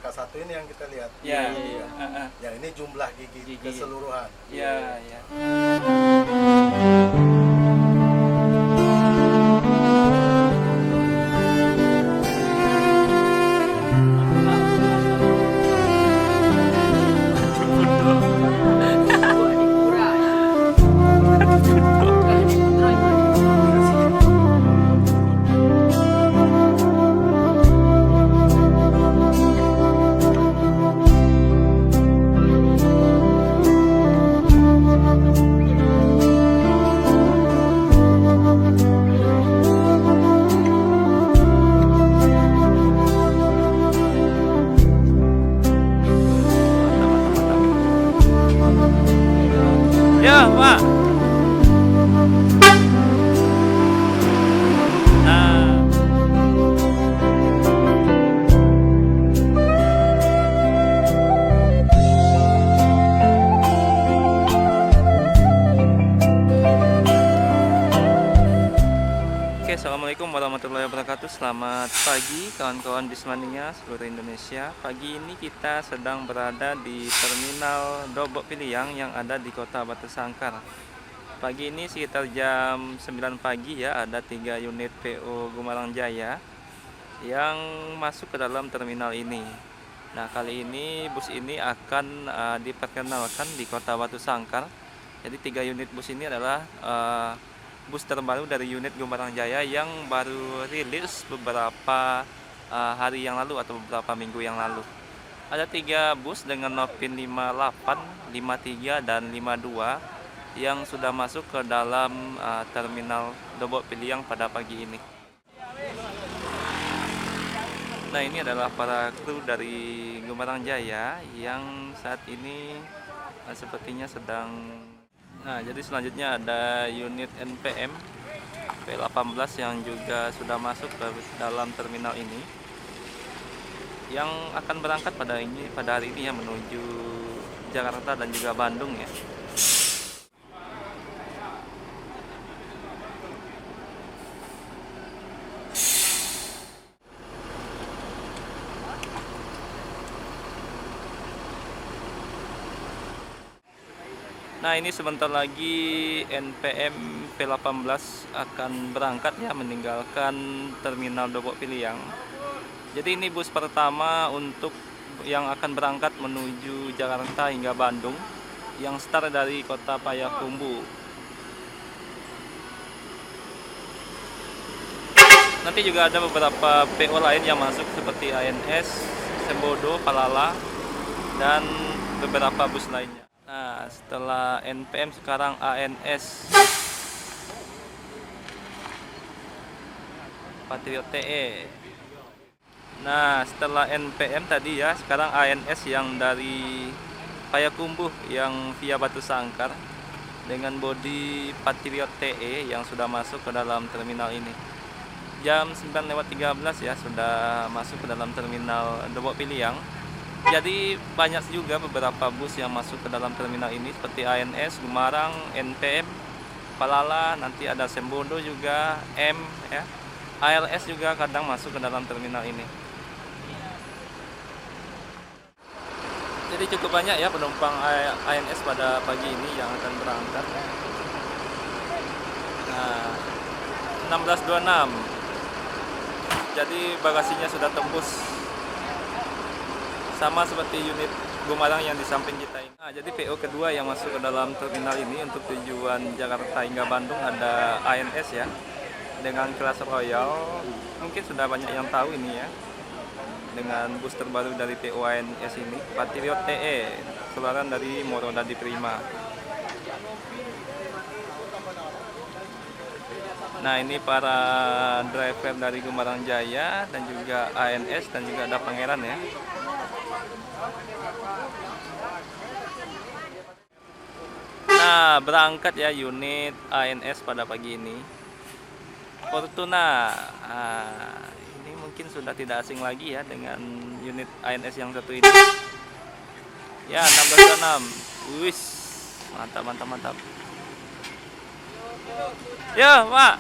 angka 1 ini yang kita lihat. Ya, iya. Yang ini jumlah gigi keseluruhan. Iya, iya. Ya, Pak. Nah, oke, assalamualaikum warahmatullahi wabarakatuh. Selamat pagi kawan-kawan Bismania seluruh Indonesia. Pagi ini kita sedang berada di terminal Dobok Piliang yang ada di Kota Batu Sangkar. Pagi ini sekitar jam 9 pagi ya, ada 3 unit PO Gumarang Jaya yang masuk ke dalam terminal ini. Nah, kali ini bus ini akan diperkenalkan di Kota Batu Sangkar. Jadi 3 unit bus ini adalah bus terbaru dari unit Gumarang Jaya yang baru rilis beberapa hari yang lalu atau beberapa minggu yang lalu. Ada 3 bus dengan Nopin 58, 53, dan 52 yang sudah masuk ke dalam terminal Dobok Piliang pada pagi ini. Nah, ini adalah para kru dari Gumarang Jaya yang saat ini sepertinya sedang. Nah, jadi selanjutnya ada unit NPM P18 yang juga sudah masuk ke dalam terminal ini, yang akan berangkat pada hari ini ya, menuju Jakarta dan juga Bandung ya. Nah, ini sebentar lagi NPM P18 akan berangkat ya, meninggalkan terminal Dobok Piliang. Jadi ini bus pertama untuk yang akan berangkat menuju Jakarta hingga Bandung, yang start dari kota Payakumbuh. Nanti juga ada beberapa PO lain yang masuk seperti ANS, Sembodo, Palala, dan beberapa bus lainnya. Nah, setelah NPM sekarang ANS, Patriot TE. Nah, setelah NPM tadi ya, sekarang ANS yang dari Payakumbuh yang via Batu Sangkar dengan bodi Patriot TE yang sudah masuk ke dalam terminal ini. Jam 9:13 ya, sudah masuk ke dalam terminal Dobok Piliang. Jadi banyak juga beberapa bus yang masuk ke dalam terminal ini seperti ANS, Gumarang, NPM, Palala, nanti ada Sembodo juga, M ya. ALS juga kadang masuk ke dalam terminal ini. Jadi cukup banyak ya penumpang ANS pada pagi ini yang akan berangkat. Nah, 16.26. Jadi bagasinya sudah tembus, sama seperti unit Gumarang yang di samping kita ini. Nah, jadi PO kedua yang masuk ke dalam terminal ini untuk tujuan Jakarta hingga Bandung ada ANS ya, dengan kelas Royal. Mungkin sudah banyak yang tahu ini ya, dengan bus terbaru dari PO ANS ini, Patriot TE, keluaran dari Morodadi Prima. Nah, ini para driver dari Gumarang Jaya dan juga ANS dan juga ada Pangeran ya. Nah, berangkat ya unit ANS pada pagi ini. Fortuna. Nah, ini mungkin sudah tidak asing lagi ya dengan unit ANS yang satu ini. Ya, 16.6. Wis. Mantap, mantap, mantap. Ya, Pak.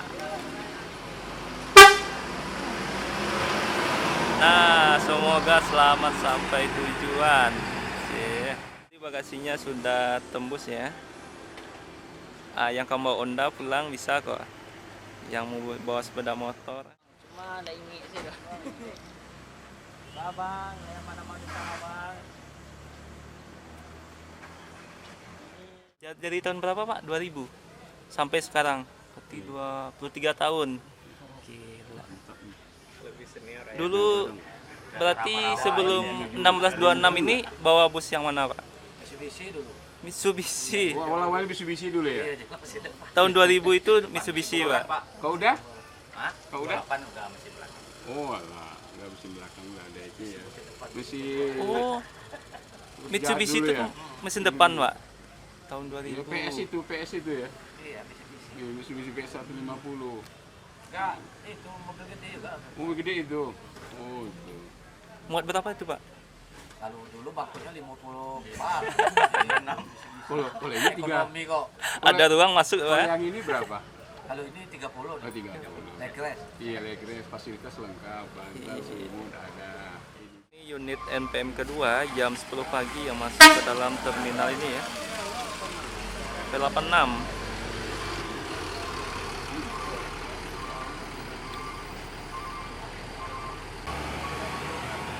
Nah, semoga selamat sampai tujuan. Oke. Ini bagasinya sudah tembus ya. Yang kamu bawa Honda pulang bisa kok. Yang mau bawa sepeda motor. Cuma ada ini sih dah. Babang, yang mana mau sama bang? Jadi tahun berapa Pak? 2000 sampai sekarang. Berarti 23 tahun. Gila. Dulu berarti sebelum 1626 ini bawa bus yang mana Pak? Mitsubishi dulu. Mitsubishi. Awal-awalnya Mitsubishi dulu ya? Iya, masih depan. Tahun 2000 itu Mitsubishi Pak. Kau udah? Hah? Kau udah? Depan udah masih belakang. Oh alah, udah mesin belakang udah ada itu ya. Masih Oh, jahat Mitsubishi dulu itu ya? mesin depan Pak. Tahun Ya, 2000. PS itu ya? Iya, Mitsubishi. Ya, Mitsubishi PS 150. Enggak, itu mobil gede juga. Oh gede itu. Oh itu. Muat berapa itu Pak? Kalau dulu bakutnya 54. Kalau ini 3. Ekonomi kok. Ada ruang masuk Kalau Pak. yang ini berapa? Kalau ini 30. Oh 30. Naik kelas. Iya, legres fasilitas lengkap, bantal, selimut ada. Ini unit NPM kedua jam 10 pagi yang masuk ke dalam terminal ini ya. P86.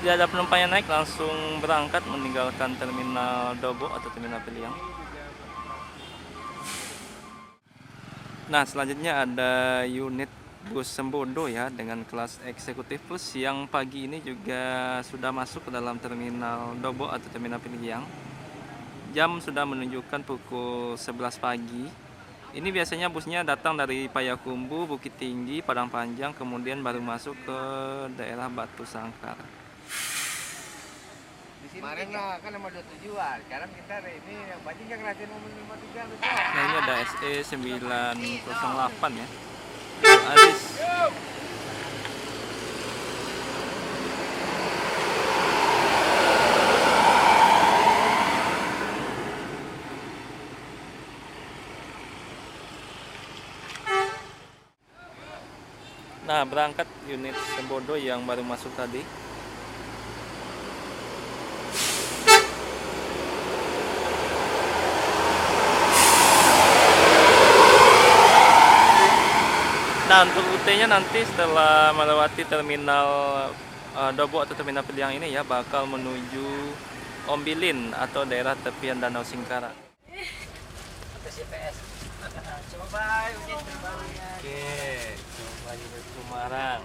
Tidak ada penumpang yang naik, langsung berangkat meninggalkan terminal Dobo atau terminal Piliang. Nah, selanjutnya ada unit bus Sembodo ya dengan kelas eksekutif plus yang pagi ini juga sudah masuk ke dalam terminal Dobo atau terminal Piliang. Jam sudah menunjukkan pukul 11 pagi. Ini biasanya busnya datang dari Payakumbuh, Bukit Tinggi, Padang Panjang, kemudian baru masuk ke daerah Batu Sangkar. Kemarin lah kan nomor 2 tujuan. Sekarang kita ada ini yang banyak yang ngerasain nomor 53 lu. Nah, ini ada SE 908 ya. Aziz. Nah, berangkat unit Sembodo yang baru masuk tadi. Nah, untuk rutenya nanti setelah melewati terminal Dobo atau terminal Piliang ini ya bakal menuju Ombilin atau daerah tepian Danau Singkarak. Atas CPS. Coba unit terbarunya. Oke, coba unit Semarang.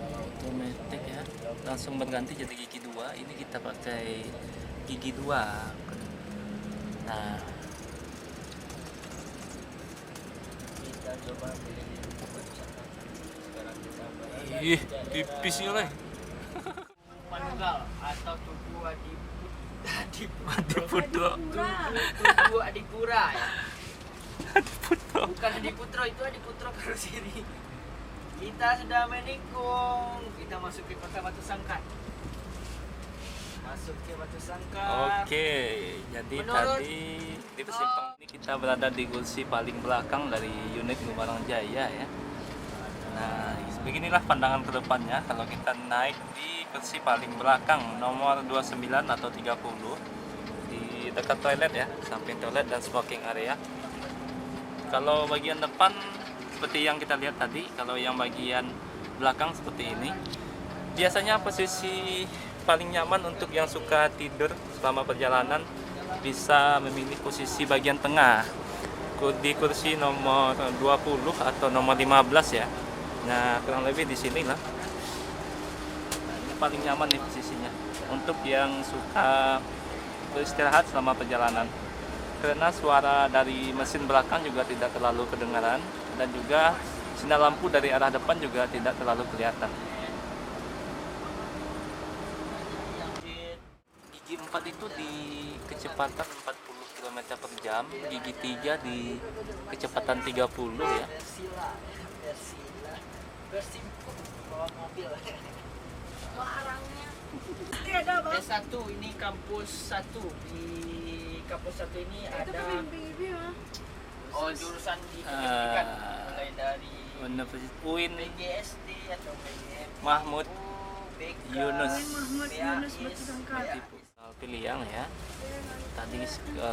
Otomatis ya, langsung berganti jadi gigi 2. Ini kita pakai gigi 2. Nah, Kita coba beli di tempat wisata. Sekarang kita bayar. ih, tipis ya leh. Manugal atau tugu Adiputro. Tugu Adipura ya. Bukan Adiputro, itu Adiputro Karoseri. Kita sudah menikung. Kita masuk ke kota Batu Sangkar. Masuk ke Batu Sangkar. Oke, jadi Menurut- tadi di Simpang ini kita berada di kursi paling belakang dari unit Lumajang Jaya ya. Nah, beginilah pandangan ke depannya kalau kita naik di kursi paling belakang nomor 29 atau 30 di dekat toilet ya, samping toilet dan smoking area. Kalau bagian depan seperti yang kita lihat tadi, kalau yang bagian belakang seperti ini. Biasanya posisi paling nyaman untuk yang suka tidur selama perjalanan bisa memilih posisi bagian tengah di kursi nomor 20 atau nomor 15 ya. Nah, kurang lebih di sini lah. Nah, ini paling nyaman nih posisinya untuk yang suka beristirahat selama perjalanan. Karena suara dari mesin belakang juga tidak terlalu kedengaran dan juga sinar lampu dari arah depan juga tidak terlalu kelihatan. Gigi 4 itu di kecepatan 40 km per jam, gigi 3 di kecepatan 30 ya. Versi bawa mobil. Barangnya ada bang. S1 ini kampus 1. Di kampus 1 ini Itu ada pembimbing mah. jurusan di pendidikan mulai dari Universitas UIN PGSD atau PGM, Mahmud BK, Yunus. Mahmud Yunus Batu Sangkar. Piliang ya. Tadi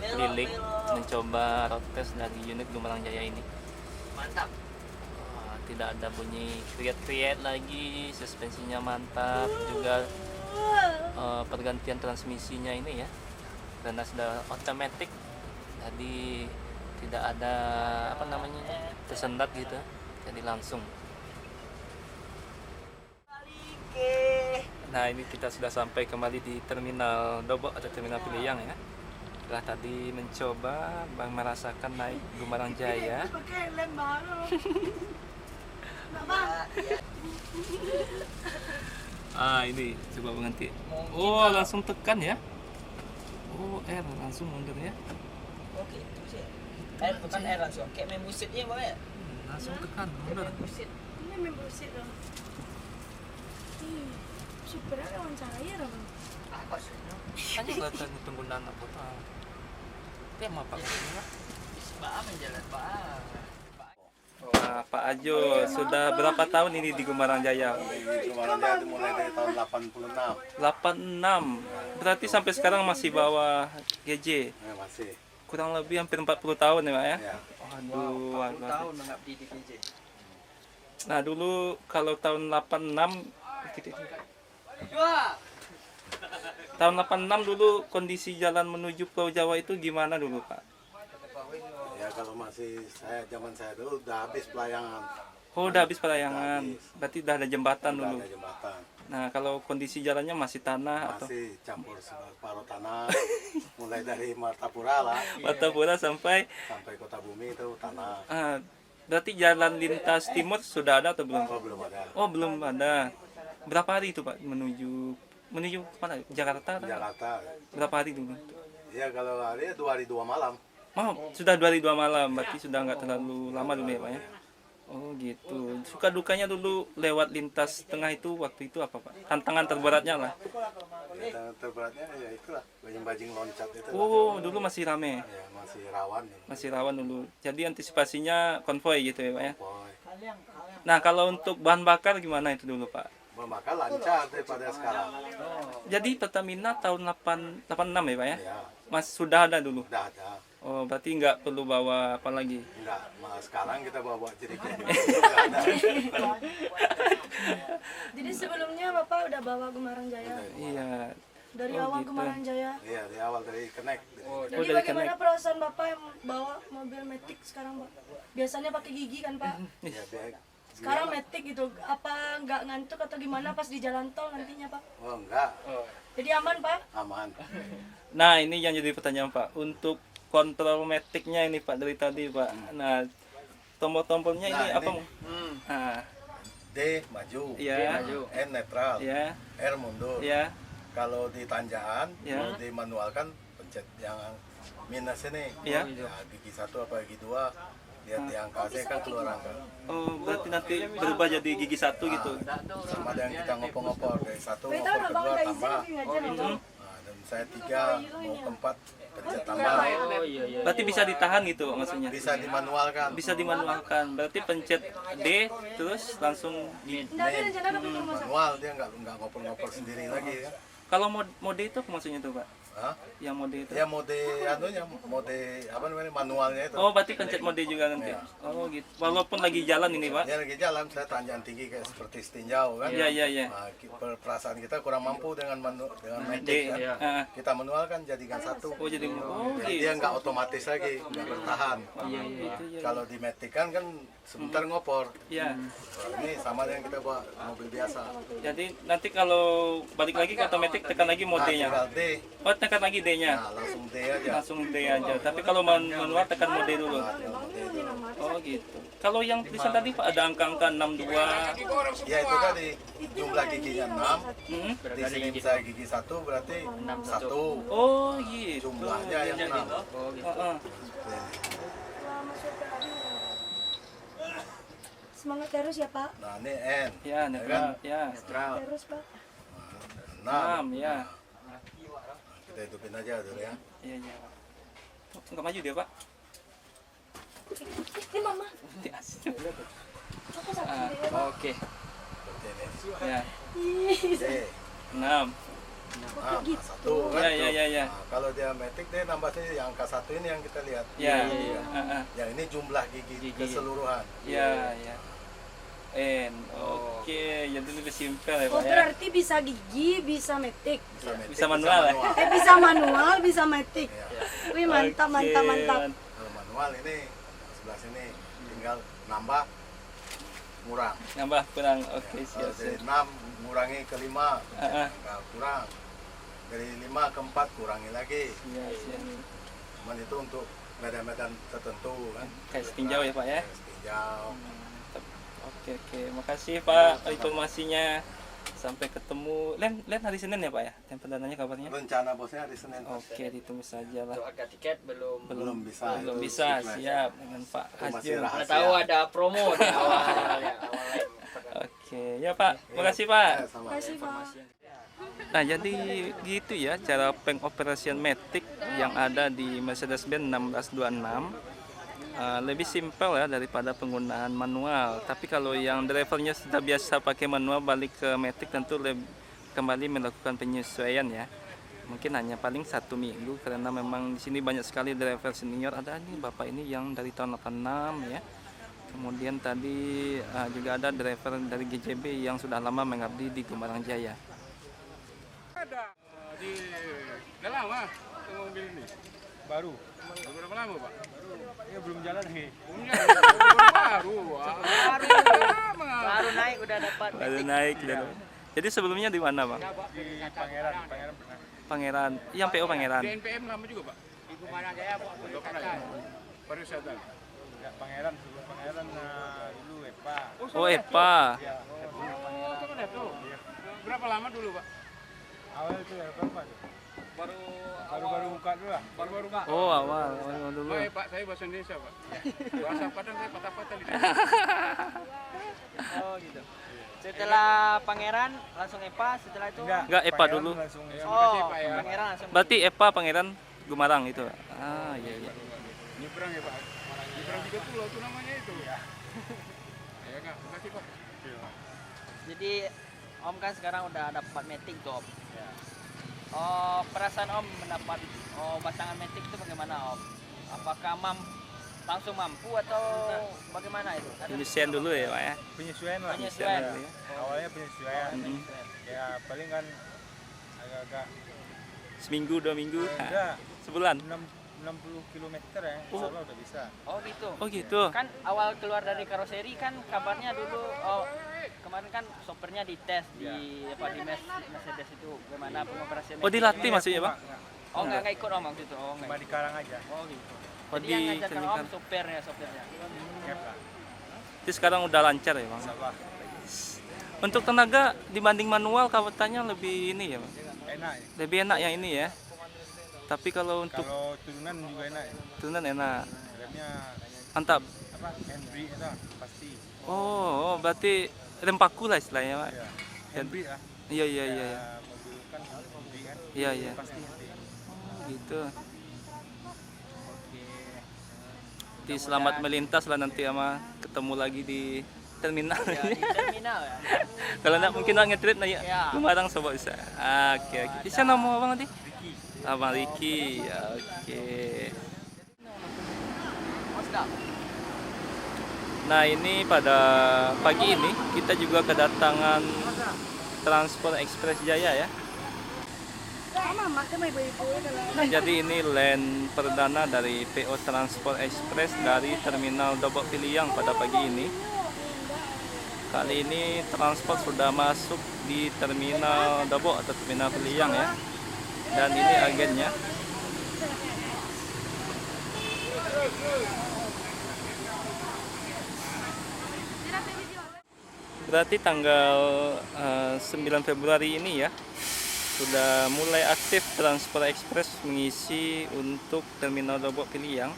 keliling mencoba road test dari unit Gumarang Jaya ini. Mantap. Tidak ada bunyi kriet-kriet lagi, suspensinya mantap, juga pergantian transmisinya ini ya, karena sudah otomatis, jadi tidak ada apa namanya tersendat gitu, jadi langsung. Nah, ini kita sudah sampai kembali di terminal Dobok atau terminal Piliang ya. Setelah tadi mencoba merasakan naik Gumarang Jaya. Pakai lem baru. Nggak bang. Ini coba berhenti. Oh, langsung tekan ya. Oh, R langsung mundur ya. Oke, R bukan R langsung. Kayak main musiknya Bang ya. Langsung tekan mundur. Musik. Ini membership dong. Supirnya wawancara ya bang. Apa sih? Hanya nggak tahu penggunaan apa. Dia mau pakai ini. Bang menjalan Bang. Nah, Pak Ajo sudah berapa tahun ini di Gumarang Jaya? Di Gumarang Jaya dimulai dari tahun 86. 86. Berarti sampai sekarang masih bawa GJ. Masih. Kurang lebih hampir 40 tahun ya, Pak ya? Ya. Aduh, 40 tahun mengabdi di PJ. Nah, dulu kalau tahun 86 gitu. Tahun 86 dulu kondisi jalan menuju Pulau Jawa itu gimana dulu, Pak? Ya kalau masih zaman saya dulu udah habis pelayangan. Oh, udah habis pelayangan. Berarti udah ada jembatan Udah dulu. ada jembatan. Nah, kalau kondisi jalannya masih tanah atau Masih campur separuh tanah. Mulai dari Martapura lah Martapura sampai sampai Kota Bumi itu tanah. berarti jalan lintas timur sudah ada atau belum? Oh, belum ada. Oh, belum ada. Berapa hari itu, Pak, menuju mana? Jakarta? Jakarta. Berapa hari dulu? Ya kalau hari 2 hari 2 malam. Oh, sudah 2 hari 2 malam. Berarti sudah nggak terlalu lama dulu ya, Pak ya? Oh, gitu. Suka dukanya dulu lewat lintas tengah itu waktu itu apa, Pak? Tantangan terberatnya lah. Ya, terberatnya ya itulah bajing-bajing loncat itu. Oh, dulu masih rame. Ya, masih rawan. Masih rawan dulu. Jadi antisipasinya konvoy gitu ya, Pak ya? Boy. Nah, kalau untuk bahan bakar gimana itu dulu, Pak? Maka lancar daripada sekarang. Jadi Pertamina tahun 86 ya, Pak ya? Ya, Mas sudah ada dulu. udah ada. Oh, berarti nggak perlu bawa apa lagi? Enggak, malah sekarang kita bawa jerigen. Jadi sebelumnya bapak udah bawa Gumarang Jaya. Iya. Dari Oh, awal gitu. Gumarang Jaya. Iya, di awal dari Connect. Jadi dari bagaimana perasaan bapak yang bawa mobil Matic sekarang pak? Biasanya pakai gigi kan pak? Ya, Sekarang Matic gitu. Apa nggak ngantuk atau gimana pas di jalan tol nantinya pak? oh enggak, Jadi aman pak? aman. Nah, ini yang jadi pertanyaan, Pak. Untuk kontrol metiknya ini, Pak, dari tadi, Pak. Nah, tombol-tombolnya ini Nah, apa? ini. Nah, D maju, ya, N netral, ya, R mundur. ya. Kalau di tanjakan, Ya. mau dimanualkan pencet yang minus ini. Ya. Gigi 1 apa gigi 2, lihat di angka kan keluar angka. Oh, berarti nanti berubah jadi gigi 1 gitu. Sama ada yang kita ngopor-ngopor dari 1 Kita ngopor udah ke bangun 2 dari tambah. sini aja nih. Nah, dan saya 3 mau ke 4 pencet tambah. Oh iya iya. Berarti bisa ditahan gitu maksudnya. Bisa dimanualkan. Bisa dimanualkan. Berarti pencet D terus langsung di. Nggak ada rencana ke rumah sakit. Manual dia nggak ngopor-ngopor sendiri lagi ya. Kalau mode itu apa maksudnya tuh, Pak? Hah? Yang mode itu? Ya mode anunya, mode apa namanya manualnya itu. Oh, berarti pencet mode juga nanti. Iya. Oh, gitu. Walaupun lagi jalan ini, Pak. Ya lagi jalan saya tanjakan tinggi kayak seperti setinjau kan. Iya, iya, iya. Nah, perasaan kita kurang mampu dengan dengan D. matic kan. Ah, Kita manual kan jadikan satu. oh, jadi Jadi gitu. dia nggak otomatis lagi, nggak bertahan. Iya, iya, iya. Kalau di matic kan sebentar ngopor. Iya. Nah, ini sama dengan kita bawa mobil biasa. Jadi nanti kalau balik lagi ke otomatis tekan lagi Nah, modenya. tinggal D. Oh, tekan lagi D-nya. Nah, langsung D aja. Langsung D aja. Tapi kalau manual tekan mode dulu. Nah, tinggal mode itu. Oh, gitu. Kalau yang tulisan tadi Pak ada angka-angka 62. Ya itu tadi jumlah giginya 6. Hmm? Di sini saya gigi 1 berarti 1. Oh, gitu. Jumlahnya yang 6. Heeh. Semangat terus ya Pak. Nah ini N. Ya, netral. Ya. Terus Pak. 6. 6 ya. Kita hidupin aja dulu ya. Iya, iya. Oh, enggak maju dia, Pak. Ini Mama. Di atas. Aku sakit Ah, deh. oke. Seperti ini. Ya. D. 6. Nah, 1 kan. Ya, ya, ya, ya. Nah, kalau dia matic dia nambah sini yang angka 1 ini yang kita lihat. Ya, iya. Heeh. Yang ini jumlah gigi keseluruhan. Ya, ya. N. Oke, jadi lebih simpel ya, Oh Pak ya. berarti bisa gigi, bisa metik. Matic, Bisa manual ya? Bisa manual, bisa metik. Ya. Wih mantap, mantap, Oke, mantap. Kalau manual ini sebelah sini tinggal nambah kurang. Nambah kurang. Oke, Kalau siap, dari siap. 6 ngurangi ke 5, Heeh. nggak kurang. Dari 5 ke 4 kurangi lagi. Iya, siap. Cuman itu untuk medan-medan tertentu kan. Kayak setinjau ya, Pak ya? Kayak setinjau. Oke, oke. Makasih Pak informasinya. Sampai ketemu. Len hari Senin ya, Pak ya? Yang perdananya kabarnya? Rencana bosnya hari Senin. Oke, ditunggu saja lah. Untuk harga tiket belum Belum bisa. Belum itu bisa, surprise. siap dengan Pak Itu masih Hajun. rahasia. Mana tahu ada promo di awal ya, awal Oke, ya Pak. Makasih Pak. Ya, sama. Kasih Pak. Nah, jadi gitu ya cara pengoperasian Matic yang ada di Mercedes-Benz 1626. Lebih simpel ya daripada penggunaan manual. Tapi kalau yang drivernya sudah biasa pakai manual balik ke Matic tentu kembali melakukan penyesuaian ya. Mungkin hanya paling 1 minggu karena memang di sini banyak sekali driver senior. Ada nih Bapak ini yang dari tahun 86 ya. Kemudian tadi juga ada driver dari GJB yang sudah lama mengabdi di Gembarang Jaya. Ada udah lama mobil ini. Baru berapa lama Pak? Ya belum jalan nih. Baru. baru naik udah dapat. Baru naik dan jadi sebelumnya di mana Bang? Di Pangeran pernah. Pangeran, yang PO Pangeran. Di NPM lama juga Pak. Di Gembarang Jaya Udah pernah ya? Pariwisata. Ya Pangeran sebelum Pangeran dulu EPA. Oh EPA. Oh teman itu. Berapa lama dulu Pak? Awal itu ya berapa? Baru buka dulu lah. Baru buka. Oh awal dulu. Oh, Pak, saya bahasa Indonesia, Pak. Bahasa Padang saya patah-patah di Oh gitu. Setelah Pangeran langsung EPA, setelah itu Enggak EPA dulu. oh Pangeran langsung. Berarti EPA Pangeran Gemarang itu. Ah iya iya. Nyebrang ya, Pak. Nyebrang 30 itu namanya itu. Ya enggak, makasih, Pak. Jadi Om kan sekarang udah dapat Matic tuh Om. Oh, perasaan Om mendapat pasangan Matic itu bagaimana Om? Apakah langsung mampu atau bagaimana itu? Penyesuaian dulu ya Pak ya. Penyesuaian lah. Penyesuaian. dulu ya. Awalnya penyesuaian. Mhm. Ya paling kan agak-agak Seminggu 2 minggu. enggak Sebulan. 60 km ya. Insya Allah udah bisa. Oh gitu. Oh gitu. Kan awal keluar dari karoseri kan kabarnya dulu kemarin kan sopirnya dites di Mercedes itu gimana pengoperasian. Oh dilatih maksudnya Bang? Oh enggak ikut Om waktu itu. Oh Cuma enggak. di Karang aja. Oh gitu. Oh Jadi yang ngajarkan Om dikenalkan. sopirnya. Cap lah. Jadi sekarang udah lancar ya Bang. Insya Allah. Untuk tenaga dibanding manual katanya lebih ini ya Bang. Enak ya. Lebih enak yang ini ya. Tapi kalau untuk Kalau turunan juga enak ya. turunan enak. Remnya Mantap. apa? Handbrake itu pasti. Oh, berarti rem paku lah istilahnya Pak. Ya. Handbrake lah. Iya iya iya. Ya, mobil kan handbrake kan. Iya iya. Pasti handbrake. Gitu. Di selamat melintas lah nanti sama ketemu lagi di terminal. Ya, di terminal ya. Kalau enggak mungkin nggak nge-trip nah ya. Ya. Gemarang sobat bisa. Oke oke. Bisa nama abang nanti? sama Ricky. Oke. Nah, ini pada pagi ini kita juga kedatangan Transport Express Jaya ya. Jadi ini land perdana dari PO Transport Express dari Terminal Dobok Piliang pada pagi ini. Kali ini transport sudah masuk di Terminal Dobok atau Terminal Piliang ya. Dan ini agennya. Berarti tanggal 9 Februari ini ya sudah mulai aktif Transport Express mengisi untuk Terminal Dobok Piliang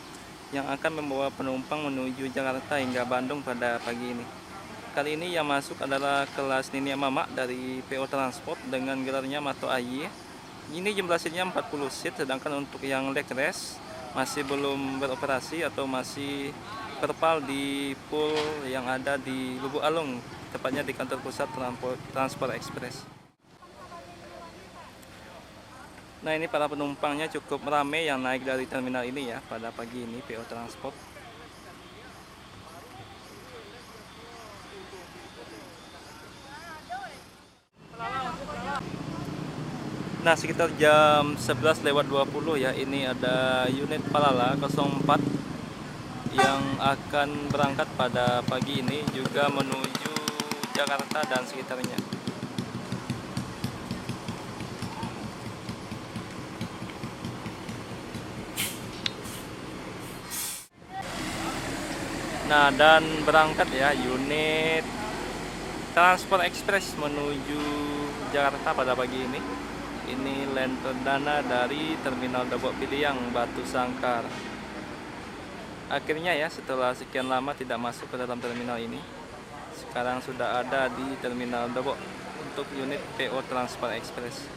yang akan membawa penumpang menuju Jakarta hingga Bandung pada pagi ini. Kali ini yang masuk adalah kelas Nini Mamak dari PO Transport dengan gelarnya Mato AY. Ini jumlah seatnya 40 seat, sedangkan untuk yang leg rest masih belum beroperasi atau masih terpal di pool yang ada di Lubuk Alung, tepatnya di kantor pusat Transport Express. Nah, ini para penumpangnya cukup ramai yang naik dari terminal ini ya pada pagi ini PO Transport. Nah, sekitar jam 11:20 ya, ini ada unit Palala 04 yang akan berangkat pada pagi ini juga menuju Jakarta dan sekitarnya. Nah, dan berangkat ya unit Transport Express menuju Jakarta pada pagi ini. Ini land perdana dari Terminal Dobok Piliang, Batu Sangkar. Akhirnya ya setelah sekian lama tidak masuk ke dalam terminal ini, sekarang sudah ada di Terminal Dobok untuk unit PO Transport Express.